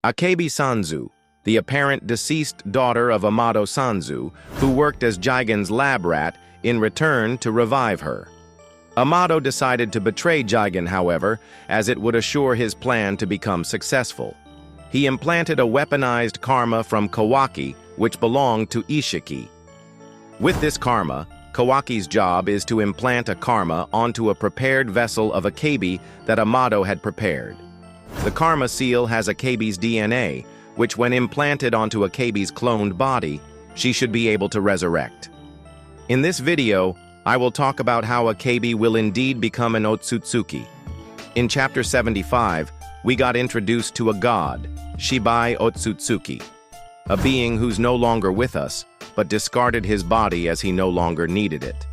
Akebi Sanzu, the apparent deceased daughter of Amado Sanzu, who worked as Jigen's lab rat in return to revive her. Amado decided to betray Jigen, however, as it would assure his plan to become successful. He implanted a weaponized karma from Kawaki, which belonged to Ishiki. With this karma, Kawaki's job is to implant a karma onto a prepared vessel of Akebi that Amado had prepared. The karma seal has Akebi's DNA, which when implanted onto Akebi's cloned body, she should be able to resurrect. In this video, I will talk about how Akebi will indeed become an Otsutsuki. In Chapter 75, we got introduced to a god, Shibai Otsutsuki, a being who's no longer with us, but discarded his body as he no longer needed it.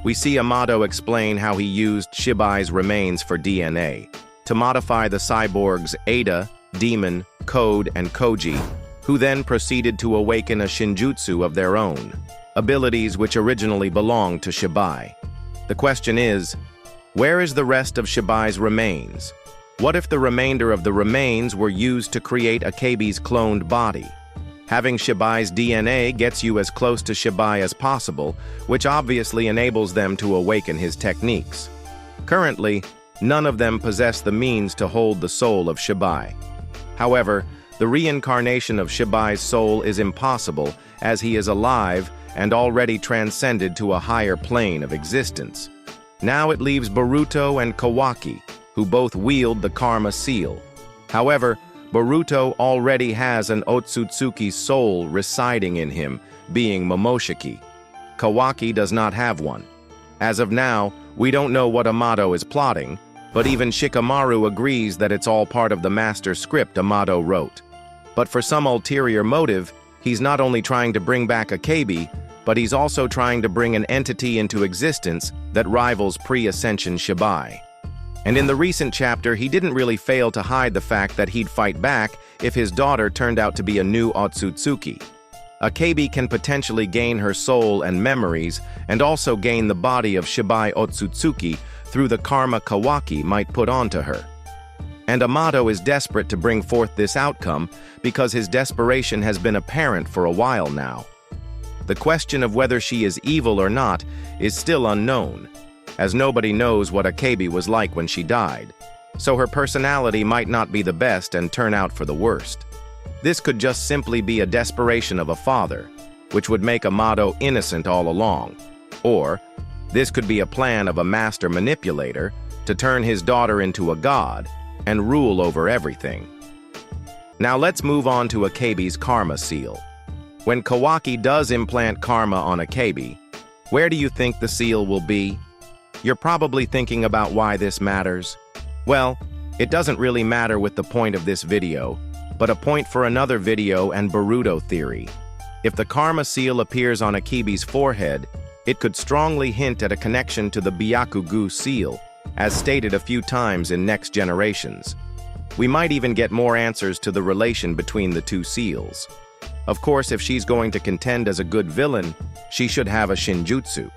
We see Amado explain how he used Shibai's remains for DNA, to modify the cyborgs Ada, Demon, Code, and Koji, who then proceeded to awaken a shinjutsu of their own, abilities which originally belonged to Shibai. The question is, where is the rest of Shibai's remains? What if the remainder of the remains were used to create Akebi's cloned body? Having Shibai's DNA gets you as close to Shibai as possible, which obviously enables them to awaken his techniques. Currently, none of them possess the means to hold the soul of Shibai. However, the reincarnation of Shibai's soul is impossible as he is alive and already transcended to a higher plane of existence. Now it leaves Boruto and Kawaki, who both wield the karma seal. However, Boruto already has an Otsutsuki soul residing in him, being Momoshiki. Kawaki does not have one. As of now, we don't know what Amato is plotting, but even Shikamaru agrees that it's all part of the master script Amado wrote. But for some ulterior motive, he's not only trying to bring back Akebi, but he's also trying to bring an entity into existence that rivals pre-ascension Shibai. And in the recent chapter, he didn't really fail to hide the fact that he'd fight back if his daughter turned out to be a new Otsutsuki. Akebi can potentially gain her soul and memories, and also gain the body of Shibai Otsutsuki through the karma Kawaki might put onto her. And Amado is desperate to bring forth this outcome because his desperation has been apparent for a while now. The question of whether she is evil or not is still unknown, as nobody knows what Akebi was like when she died, so her personality might not be the best and turn out for the worst. This could just simply be a desperation of a father, which would make Amado innocent all along, or this could be a plan of a master manipulator to turn his daughter into a god and rule over everything. Now let's move on to Akebi's karma seal. When Kawaki does implant karma on Akebi, where do you think the seal will be? You're probably thinking about why this matters. Well, it doesn't really matter with the point of this video, but a point for another video and Boruto theory. If the karma seal appears on Akebi's forehead, it could strongly hint at a connection to the Byakugu seal, as stated a few times in Next Generations. We might even get more answers to the relation between the two seals. Of course, if she's going to contend as a good villain, she should have a shinjutsu.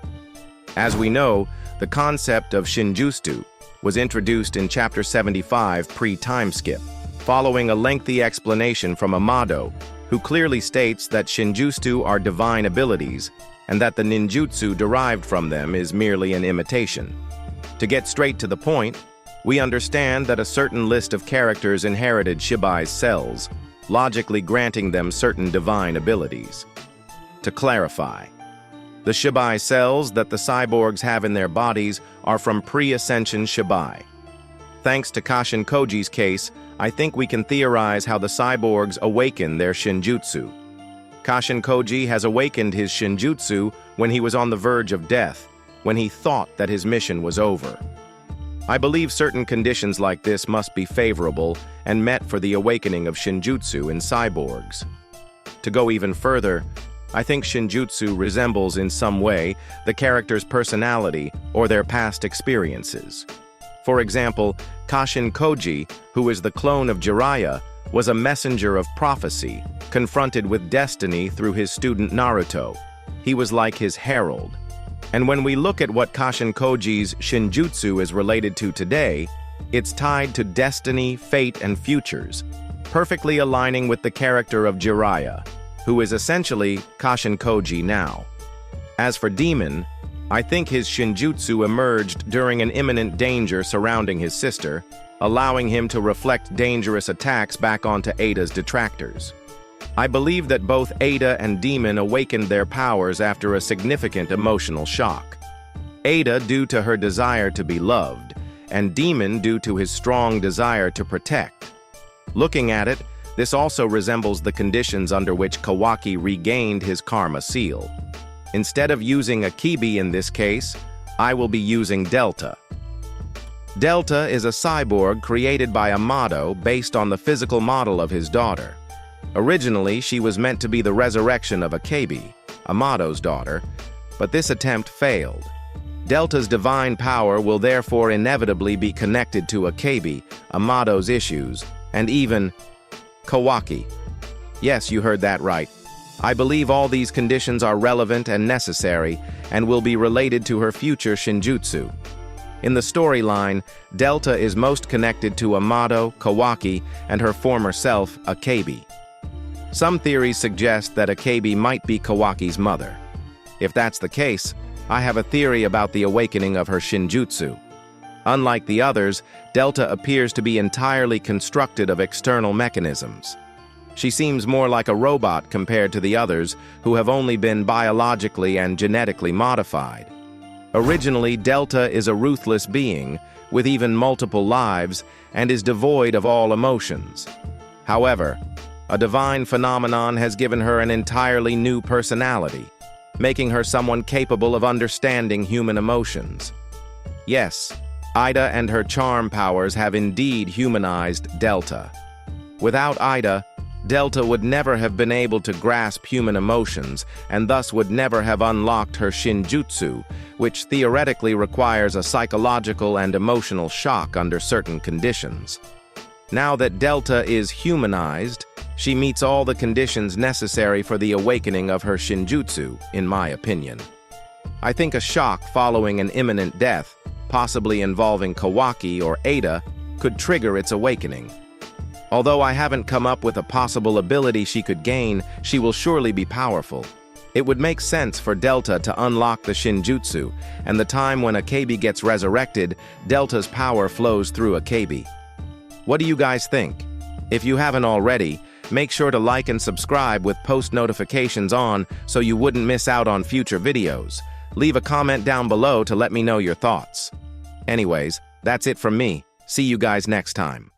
As we know, the concept of shinjutsu was introduced in Chapter 75 pre-time skip, following a lengthy explanation from Amado, who clearly states that shinjutsu are divine abilities and that the ninjutsu derived from them is merely an imitation. To get straight to the point, we understand that a certain list of characters inherited Shibai's cells, logically granting them certain divine abilities. To clarify, the Shibai cells that the cyborgs have in their bodies are from pre-ascension Shibai. Thanks to Kashin Koji's case, I think we can theorize how the cyborgs awaken their shinjutsu. Kashin Koji has awakened his shinjutsu when he was on the verge of death, when he thought that his mission was over. I believe certain conditions like this must be favorable and met for the awakening of shinjutsu in cyborgs. To go even further, I think shinjutsu resembles in some way the character's personality or their past experiences. For example, Kashin Koji, who is the clone of Jiraiya, was a messenger of prophecy, confronted with destiny through his student Naruto. He was like his herald. And when we look at what Kashin Koji's shinjutsu is related to today, it's tied to destiny, fate, and futures. perfectly aligning with the character of Jiraiya, who is essentially Kashinkoji now. As for Demon, I think his shinjutsu emerged during an imminent danger surrounding his sister, allowing him to reflect dangerous attacks back onto Ada's detractors. I believe that both Ada and Demon awakened their powers after a significant emotional shock. Ada due to her desire to be loved, and Demon due to his strong desire to protect. Looking at it, this also resembles the conditions under which Kawaki regained his karma seal. Instead of using Akebi in this case, I will be using Delta. Delta is a cyborg created by Amado based on the physical model of his daughter. Originally, she was meant to be the resurrection of Akebi, Amado's daughter, but this attempt failed. Delta's divine power will therefore inevitably be connected to Akebi, Amado's issues, and even Kawaki. Yes, you heard that right. I believe all these conditions are relevant and necessary and will be related to her future shinjutsu. In the storyline, Delta is most connected to Amado, Kawaki, and her former self, Akebi. Some theories suggest that Akebi might be Kawaki's mother. If that's the case, I have a theory about the awakening of her shinjutsu. Unlike the others, Delta appears to be entirely constructed of external mechanisms. She seems more like a robot compared to the others, who have only been biologically and genetically modified. Originally, Delta is a ruthless being, with even multiple lives, and is devoid of all emotions. However, a divine phenomenon has given her an entirely new personality, making her someone capable of understanding human emotions. Yes, Ida and her charm powers have indeed humanized Delta. Without Ida, Delta would never have been able to grasp human emotions and thus would never have unlocked her shinjutsu, which theoretically requires a psychological and emotional shock under certain conditions. Now that Delta is humanized, she meets all the conditions necessary for the awakening of her shinjutsu, in my opinion. I think a shock following an imminent death, possibly involving Kawaki or Ada, could trigger its awakening. Although I haven't come up with a possible ability she could gain, she will surely be powerful. It would make sense for Delta to unlock the shinjutsu, and the time when Akebi gets resurrected, Delta's power flows through Akebi. What do you guys think? If you haven't already, make sure to like and subscribe with post notifications on so you wouldn't miss out on future videos. Leave a comment down below to let me know your thoughts. Anyways, that's it from me. See you guys next time.